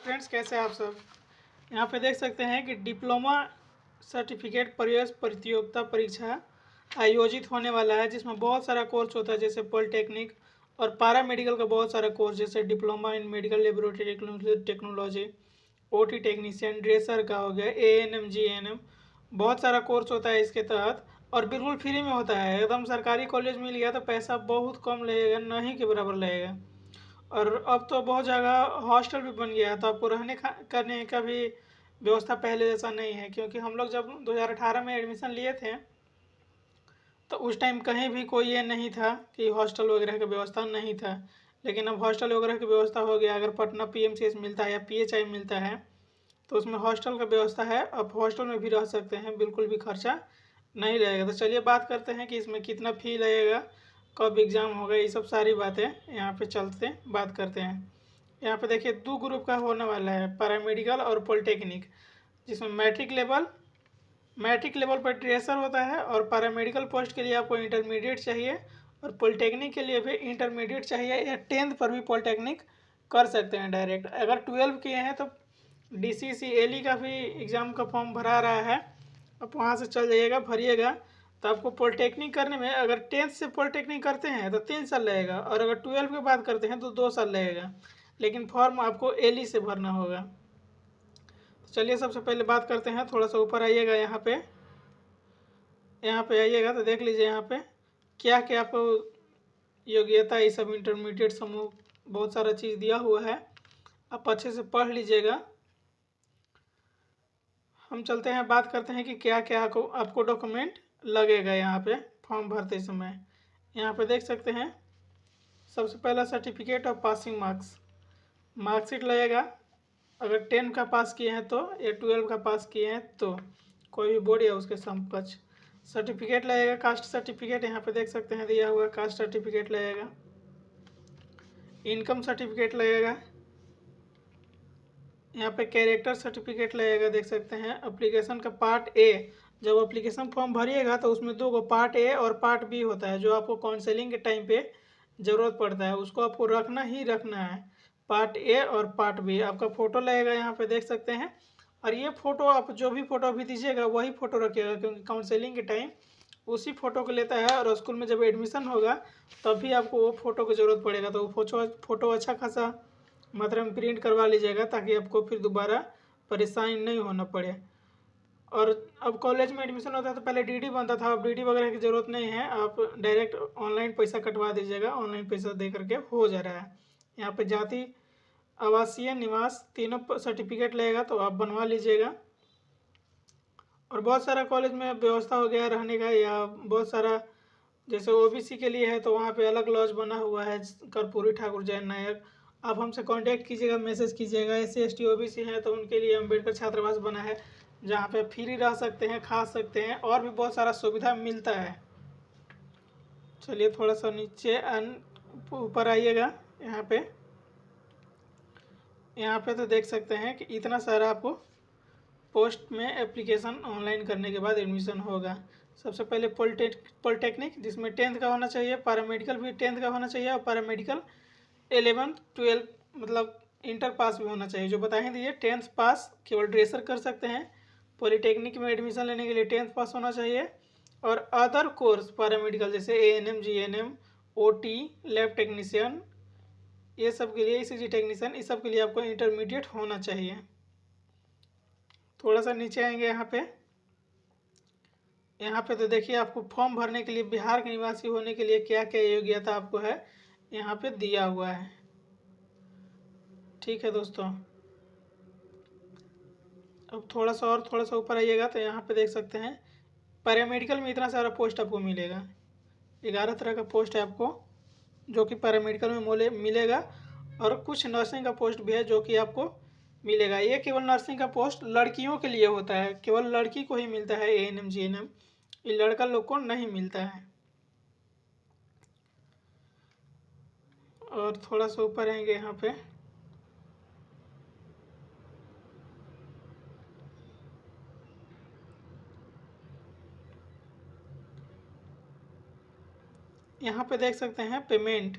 Friends, कैसे हैं आप सब। यहाँ पे देख सकते हैं कि डिप्लोमा सर्टिफिकेट प्रवेश प्रतियोगिता परीक्षा आयोजित होने वाला है, जिसमें बहुत सारा कोर्स होता है जैसे पॉलिटेक्निक और पारा मेडिकल का बहुत सारा कोर्स जैसे diploma in medical laboratory technology, OT technician, dresser का हो गया, एएनएम, जीएनएम, बहुत सारा कोर्स होता है इसके तहत। और बिल्कुल फ्री में होता है, एकदम सरकारी कॉलेज में लिया तो पैसा बहुत कम लगेगा, नहीं के बराबर लगेगा। और अब तो बहुत जगह हॉस्टल भी बन गया है, तो आपको रहने करने का भी व्यवस्था पहले जैसा नहीं है, क्योंकि हम लोग जब 2018 में एडमिशन लिए थे तो उस टाइम कहीं भी कोई ये नहीं था कि हॉस्टल वगैरह का व्यवस्था नहीं था। लेकिन अब हॉस्टल वगैरह की व्यवस्था हो गया। अगर पटना पीएमसीएच मिलता है या पीएचआई मिलता है तो उसमें हॉस्टल का व्यवस्था है, अब हॉस्टल में भी रह सकते हैं, बिल्कुल भी खर्चा नहीं लगेगा। तो चलिए बात करते हैं कि इसमें कितना फ़ी लगेगा, कब एग्ज़ाम होगा, ये सब सारी बातें यहाँ पे चलते बात करते हैं। यहाँ पे देखिए 2 ग्रुप का होने वाला है, पैरामेडिकल और पॉलिटेक्निक, जिसमें मैट्रिक लेवल पर ड्रेसर होता है और पैरामेडिकल पोस्ट के लिए आपको इंटरमीडिएट चाहिए और पॉलिटेक्निक के लिए भी इंटरमीडिएट चाहिए या 10th पर भी पॉलिटेक्निक कर सकते हैं डायरेक्ट। अगर 12 किए हैं तो DCCLE का भी एग्ज़ाम का फॉर्म भरा रहा है, आप वहाँ से चल जाइएगा, भरिएगा। तो आपको पॉलिटेक्निक करने में अगर 10th से पॉलिटेक्निक करते हैं तो 3 साल लगेगा, और अगर 12 की बात करते हैं तो 2 साल लगेगा, लेकिन फॉर्म आपको एली से भरना होगा। तो चलिए सबसे पहले बात करते हैं, थोड़ा सा ऊपर आइएगा, यहाँ पे आइएगा तो देख लीजिए यहाँ पे क्या क्या आपको योग्यता, ये सब इंटरमीडिएट समूह बहुत सारा चीज़ दिया हुआ है, आप अच्छे से पढ़ लीजिएगा। हम चलते हैं, बात करते हैं कि क्या क्या आपको डॉक्यूमेंट लगेगा यहाँ पे फॉर्म भरते समय। यहाँ पे देख सकते हैं सबसे पहला सर्टिफिकेट ऑफ पासिंग मार्कशीट लगेगा। अगर 10 का पास किए हैं तो, या 12 का पास किए हैं तो, कोई भी बोर्ड या उसके समकक्ष। सर्टिफिकेट लगेगा, कास्ट सर्टिफिकेट यहाँ पे देख सकते हैं दिया हुआ, कास्ट सर्टिफिकेट लगेगा। इनकम सर्टिफिकेट लगेगा, यहाँ पे कैरेक्टर सर्टिफिकेट लगेगा, देख सकते हैं। एप्लीकेशन का पार्ट ए, जब एप्लीकेशन फॉर्म भरिएगा तो उसमें 2 पार्ट ए और पार्ट बी होता है, जो आपको काउंसलिंग के टाइम पे ज़रूरत पड़ता है, उसको आपको रखना ही रखना है। पार्ट ए और पार्ट बी, आपका फ़ोटो लगेगा यहाँ पे देख सकते हैं। और ये फ़ोटो आप जो भी फ़ोटो भी दीजिएगा वही फ़ोटो रखिएगा, क्योंकि काउंसलिंग के टाइम उसी फ़ोटो को लेता है, और स्कूल में जब एडमिशन होगा तभी आपको वो फ़ोटो की ज़रूरत पड़ेगा। तो वो फ़ोटो अच्छा खासा मात्रा में प्रिंट करवा लीजिएगा, ताकि आपको फिर दोबारा परेशानी नहीं होना पड़े। और अब कॉलेज में एडमिशन होता है तो पहले डीडी बनता था, अब डीडी वगैरह की ज़रूरत नहीं है, आप डायरेक्ट ऑनलाइन पैसा कटवा दीजिएगा, ऑनलाइन पैसा दे करके हो जा रहा है। यहाँ पे जाति, आवासीय, निवास तीनों सर्टिफिकेट लगेगा, तो आप बनवा लीजिएगा। और बहुत सारा कॉलेज में व्यवस्था हो गया है रहने का, या बहुत सारा जैसे ओबीसी के लिए है तो वहाँ पे अलग लॉज बना हुआ है, कर्पूरी ठाकुर जैन नायक। आप हमसे कांटेक्ट कीजिएगा, मैसेज कीजिएगा। SC ST OBC हैं तो उनके लिए अम्बेडकर छात्रावास बना है, जहाँ पे फ्री रह सकते हैं, खा सकते हैं, और भी बहुत सारा सुविधा मिलता है। चलिए थोड़ा सा नीचे ऊपर आइएगा, यहाँ पे तो देख सकते हैं कि इतना सारा आपको पोस्ट में एप्लीकेशन ऑनलाइन करने के बाद एडमिशन होगा। सबसे पहले पॉलिटेक्निक, जिसमें 10th का होना चाहिए, पैरामेडिकल भी 10th का होना चाहिए, और पैरामेडिकल 11th 12th मतलब इंटर पास भी होना चाहिए। जो बता ही दिए 10th पास केवल ड्रेसर कर सकते हैं। पॉलिटेक्निक में एडमिशन लेने के लिए 10th पास होना चाहिए। और अदर कोर्स पैरामेडिकल जैसे ANM, GNM, OT, lab technician, ये सब के लिए, ECG टेक्नीशियन, इस सब के लिए आपको इंटरमीडिएट होना चाहिए। थोड़ा सा नीचे आएंगे, यहाँ पे तो देखिए आपको फॉर्म भरने के लिए बिहार के निवासी होने के लिए क्या क्या योग्यता आपको है, यहाँ पे दिया हुआ है। ठीक है दोस्तों, अब थोड़ा सा ऊपर आइएगा तो यहाँ पे देख सकते हैं पैरामेडिकल में इतना सारा पोस्ट आपको मिलेगा। 11 तरह का पोस्ट है आपको, जो कि पैरामेडिकल में मिलेगा। और कुछ नर्सिंग का पोस्ट भी है जो कि आपको मिलेगा। ये केवल नर्सिंग का पोस्ट लड़कियों के लिए होता है, केवल लड़की को ही मिलता है ANM GNM, ये लड़का लोग को नहीं मिलता है। और थोड़ा सा ऊपर आएंगे, यहाँ पे देख सकते हैं पेमेंट।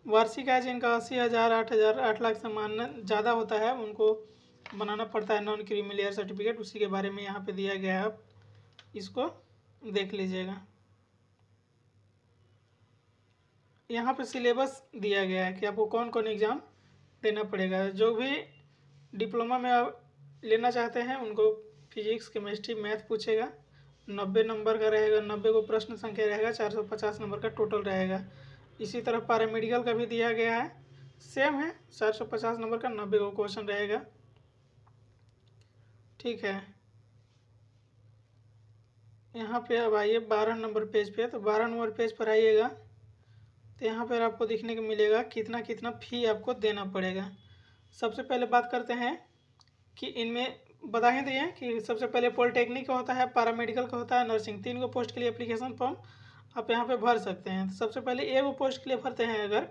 वार्षिक आय जिनका 80,000, 8,000, 8 लाख से मान ज़्यादा होता है उनको बनाना पड़ता है नॉन क्रीमी लेयर सर्टिफिकेट। उसी के बारे में यहाँ पे दिया गया है, आप इसको देख लीजिएगा। यहाँ पे सिलेबस दिया गया है कि आपको कौन कौन एग्ज़ाम देना पड़ेगा। जो भी डिप्लोमा में आप लेना चाहते हैं उनको फिजिक्स, केमिस्ट्री, मैथ पूछेगा। 90 नंबर का रहेगा, 90 को प्रश्न संख्या रहेगा, 450 नंबर का टोटल रहेगा। इसी तरह पैरामेडिकल का भी दिया गया है, सेम है, 450 नंबर का 90 को क्वेश्चन रहेगा। ठीक है, यहाँ पे अब आइए 12 नंबर पेज पे। तो 12 नंबर पेज पर आइएगा तो यहाँ पर आपको देखने को मिलेगा कितना कितना फ़ी आपको देना पड़ेगा। सबसे पहले बात करते हैं कि इनमें बता ही दिए कि सबसे पहले पॉलिटेक्निक का होता है, पैरामेडिकल का होता है, नर्सिंग। 3 को पोस्ट के लिए एप्लीकेशन फॉर्म आप यहाँ पे भर सकते हैं। तो सबसे पहले एक पोस्ट के लिए भरते हैं अगर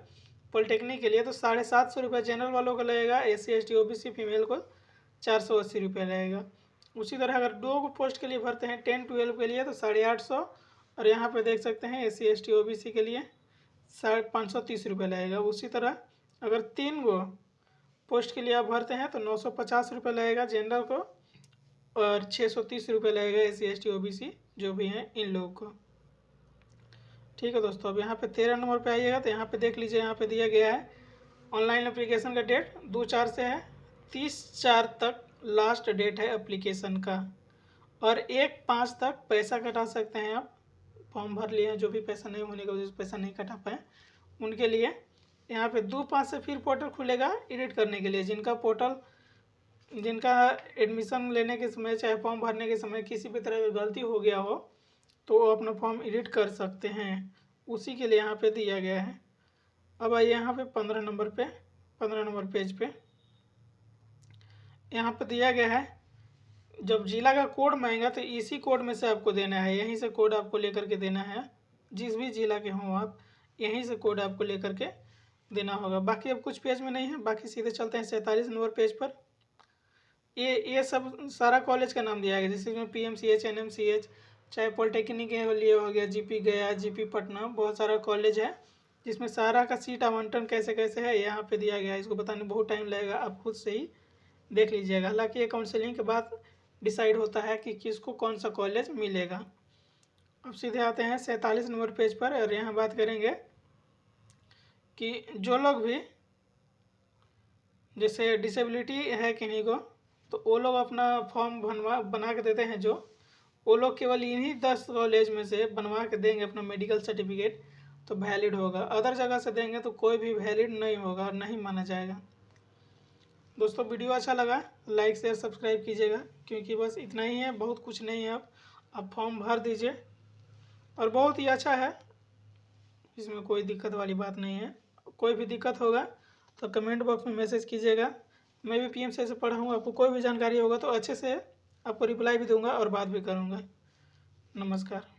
पॉलिटेक्निक के लिए तो 750 रुपये जनरल वालों का लगेगा, SC ST OBC फीमेल को 480 रुपये लगेगा। उसी तरह अगर 2 पोस्ट के लिए भरते हैं 10-12 के लिए तो 850, और यहाँ पे देख सकते हैं SC ST OBC के लिए 530 रुपये लगेगा। उसी तरह अगर 3 गो पोस्ट के लिए आप भरते हैं तो 950 रुपये लगेगा जनरल को, और 630 रुपये लगेगा SC ST OBC जो भी हैं इन लोगों को। ठीक है दोस्तों, अब यहाँ पे 13 नंबर पे आइएगा तो यहाँ पे देख लीजिए, यहाँ पे दिया गया है ऑनलाइन एप्लीकेशन का डेट 2/4 से है, 30/4 तक लास्ट डेट है एप्लीकेशन का, और 1/5 तक पैसा कटा सकते हैं आप। फॉर्म भर लिए हैं, जो भी पैसा नहीं होने की वजह से पैसा नहीं कटा पाए उनके लिए यहाँ पे 2/5 से फिर पोर्टल खुलेगा एडिट करने के लिए। जिनका एडमिशन लेने के समय चाहे फॉर्म भरने के समय किसी भी तरह की गलती हो गया हो तो वो अपना फॉर्म एडिट कर सकते हैं, उसी के लिए यहाँ पे दिया गया है। अब आइए यहाँ पे 15 नंबर पेज पे यहाँ पे दिया गया है, जब जिला का कोड मांगेगा तो इसी कोड में से आपको देना है, यहीं से कोड आपको लेकर के देना है। जिस भी जिला के हों आप, यहीं से कोड आपको लेकर के देना होगा। बाकी अब कुछ पेज में नहीं है, बाकी सीधे चलते हैं 47 नंबर पेज पर। ये सब सारा कॉलेज का नाम दिया गया, जैसे इसमें PMCH, NMCH, चाहे पॉलिटेक्निक के लिए हो गया, GP गया, GP पटना, बहुत सारा कॉलेज है जिसमें सारा का सीट आवंटन कैसे कैसे है यहाँ पे दिया गया है। इसको बताने में बहुत टाइम लगेगा, आप खुद से ही देख लीजिएगा। हालांकि ये काउंसलिंग के बाद डिसाइड होता है कि किसको कौन सा कॉलेज मिलेगा। अब सीधे आते हैं 47 नंबर पेज पर, और यहाँ बात करेंगे कि जो लोग भी जैसे डिसेबिलिटी है किन्हीं को, तो वो लोग अपना फॉर्म बना के देते हैं, जो वो लोग केवल इन्हीं 10 कॉलेज में से बनवा के देंगे अपना मेडिकल सर्टिफिकेट तो वैलिड होगा। अदर जगह से देंगे तो कोई भी वैलिड नहीं होगा और नहीं माना जाएगा। दोस्तों वीडियो अच्छा लगा लाइक शेयर सब्सक्राइब कीजिएगा, क्योंकि बस इतना ही है, बहुत कुछ नहीं है। आप फॉर्म भर दीजिए और बहुत ही अच्छा है, इसमें कोई दिक्कत वाली बात नहीं है। कोई भी दिक्कत होगा तो कमेंट बॉक्स में मैसेज कीजिएगा, मैं भी PMC से पढ़ा हूँ। आपको कोई भी जानकारी होगा तो अच्छे से आपको रिप्लाई भी दूंगा और बात भी करूँगा। नमस्कार।